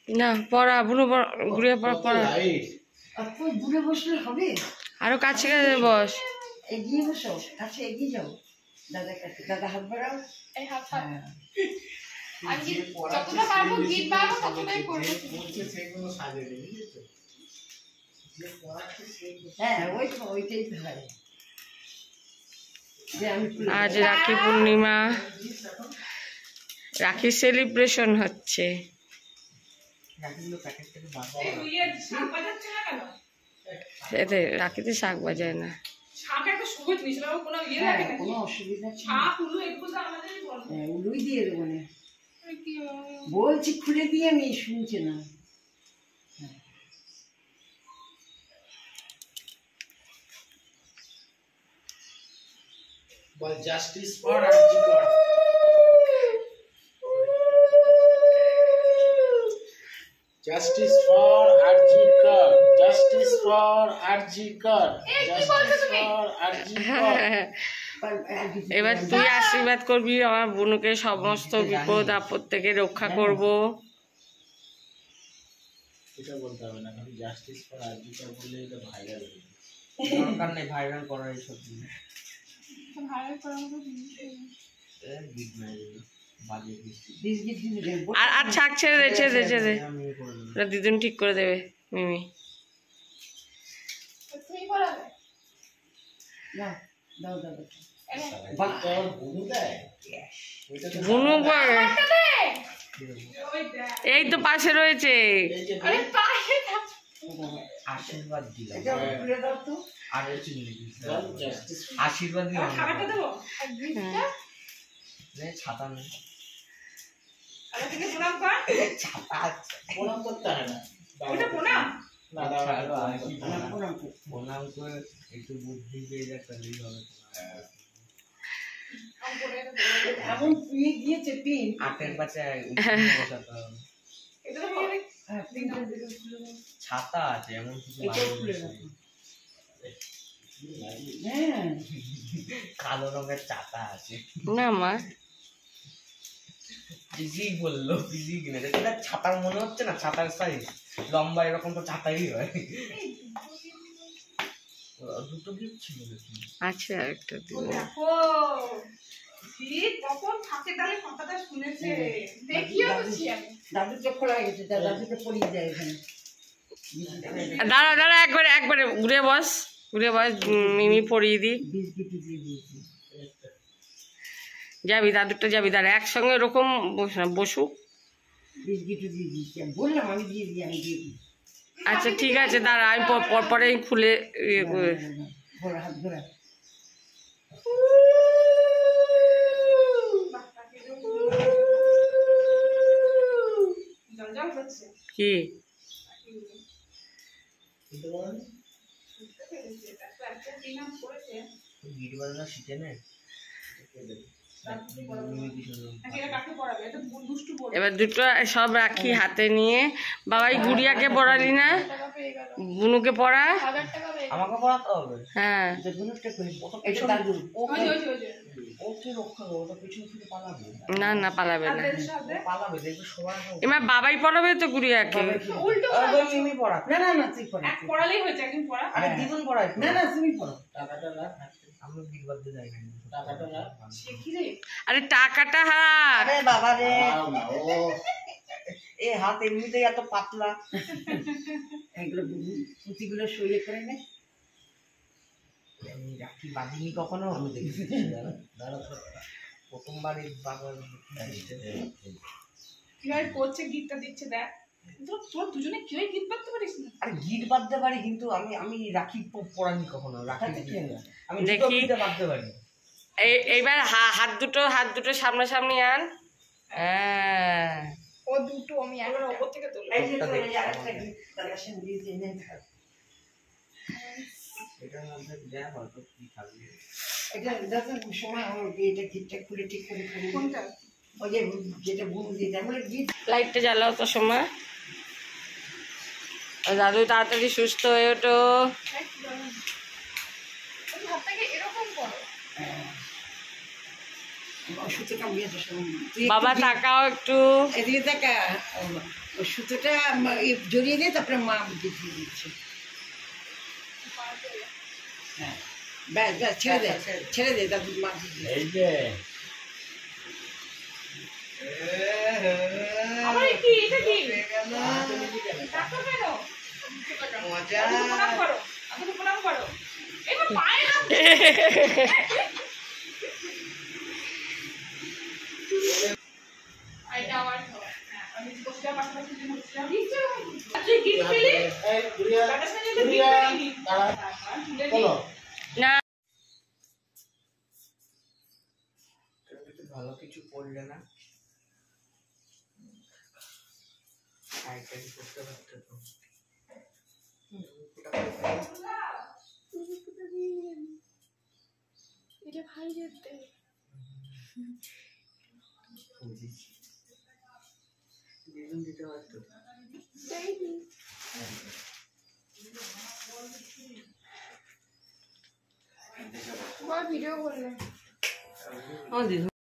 না পড়া বুনো ঘুরিয়ে পড়া দূরে বসলে হবে, আরো কাছে কাছে বস, এগিয়ে বসো, কাছে এগিয়ে যাও দাদার কাছে, দাদা হাত বাড়াও, এই হাত আমি যতটা পারবো গীত বানাবো ততটাই করবো। হ্যাঁ ওইটাই তো হয়। আজ রাখি পূর্ণিমা, রাখি সেলিব্রেশন হচ্ছে। রাখিতে শাক বাজায় না, উলুই দিয়ে দেবো না বলছি, খুলে দিয়ে আমি শুনছে না। বল justice for RG Kar, justice for RG Kar, justice for RG Kar, justice for RG Kar. এবার তুই আশীর্বাদ করবি আমার বোনকে, সমস্ত বিপদ আপদ থেকে রক্ষা করব। এটা বলতে হবে না, খালি জাস্টিস ফর আরজিকর বললে এটা ভাইরাল হয়ে যাবে। দরকার নেই ভাইরাল করার এইসব জিনিস। ভাইরাল করার মতো জিনিস গিট মেরে বাজে আর ছাক ছেড়ে দে, ছেড়ে দে, দিদুন ঠিক করে দেবে মিমি। তুমি করাবে দাও দাও দাও, বুনু এই তো পাশে রয়েছে, আশীর্বাদ দিলাম, আর আশীর্বাদ দিলাম, ছাতা নেই, ছাতা প্রণাম করতে হয় না, প্রণাম করে একটু বুদ্ধি পেয়ে যাক তাহলেই হবে। এখন শুয়ে গিয়েছে পিন, আটের পাশে বসাতে হবে, ছাতা আছে এমন কিছু কালো রঙের ছাতা আছে না মা, পিসি বললো, পিসি কিনে এটা ছাতার মনে হচ্ছে না, ছাতার সাইজ লম্বা এরকম তো ছাতাই হয়। দুটো গিফট ছিল আচ্ছা একটা দেখো কখন থাকে তাহলে কথাটা শুনেছে, দেখিও বলছি আমি। দাদু চোখ খোলা হয়ে গেছে, দাদুকে পড়িয়ে যায় এখানে। দাঁড়া দাঁড়া, একবারে ঘুরে বস, মিমি পড়িয়ে দি। যাবি দাদুরটা যাবি, দাঁড়া একসঙ্গে এরকম বসুক। বললাম আমি দিয়ে দিই, আমি দিয়ে দিই। আচ্ছা ঠিক আছে, দাঁড়া আমি পরে খুলে ইয়ে করে। হাত ধরা কি শিখে নেয়। এবার দুটো সব রাখি হাতে নিয়ে, বাবাই গুড়িয়াকে পড়ালি না, বুনুকে পড়া, আমাকে পড়াতে হবে। হ্যাঁ না না পালাবে না, পালাবে দেখবে সবাই। এবার বাবাই পড়াবে তো গুড়িয়াকে। না না না তুই পড়া, পড়ালেই হয়েছে একদিন পড়া, আরে দিদুন পড়াই। না না তুমি পড়ো। টাকাটা রাখ, আমরা বিল বাদতে যাই না, টাকাটা রাখ। আরে টাকাটা হাত, আরে বাবা রে, এ হাত এমনিতেই এত পাতলা। এগুলো পুঁতিগুলো সইয়ে করে নে। আমি রাখি বাঁধিনি কখনো, আমি দেখেছি প্রথমবার এই বাবার কিভাবে করছে, গিফটটা দিচ্ছে দেখ। তোর দুজনে কেউই গিফট পাতে পারিস না। আরে গিট বাঁধতে পারি কিন্তু আমি রাখি পরানি কখনো, রাখি আমি দেখি বাঁধতে পারি। এইবার হাত দুটো সামনাসামনি আন। হ্যাঁ ও দুটো আমি একবার ওপর থেকে তুললাম। এই যে তোর এই আরেকটা দাদা সঙ্গে দিয়ে এনে থাক। এটার মধ্যে দেয়া হয়তো কি থাকবে, এটা দাদা সময় আমার এটা গিটটা খুলে ঠিক করে করে কোনটা? ওই যে যেটা বুন দিতে আমরা গিট। লাইটটা জ্বালাও তো সময়। দাদু তাড়াতাড়ি সুস্থ হয়ে ওঠো। হাতটাকে এরকম করো। সুতোটা উড়িয়েছে বাবা তাকাও একটু। এদিকে দেখা ওই সুতোটা জড়িয়ে দিয়ে তারপরে মা দিয়ে দিচ্ছে। হ্যাঁ ব্যাস ব্যাস ছেড়ে দে তারপর মা দিয়ে এই যে আবার কি এটা কি ডাক্তার কেন মজা প্রণাম করো আপনি প্রণাম করো এই মা পায়ে না আইটা আবার আমি বসে পাশাপাশি বসছিলাম তুই গিফট পেলি এই গুড়িয়া টাকা সাথে তো গুড়িয়া গিফট দাঁড়া পেলি বলো না ভালো কিছু পড়লে না করতে পারতে তো এটা ভাই যেতে বেগুন দিতে পারতো ভিডিও করলে দিদি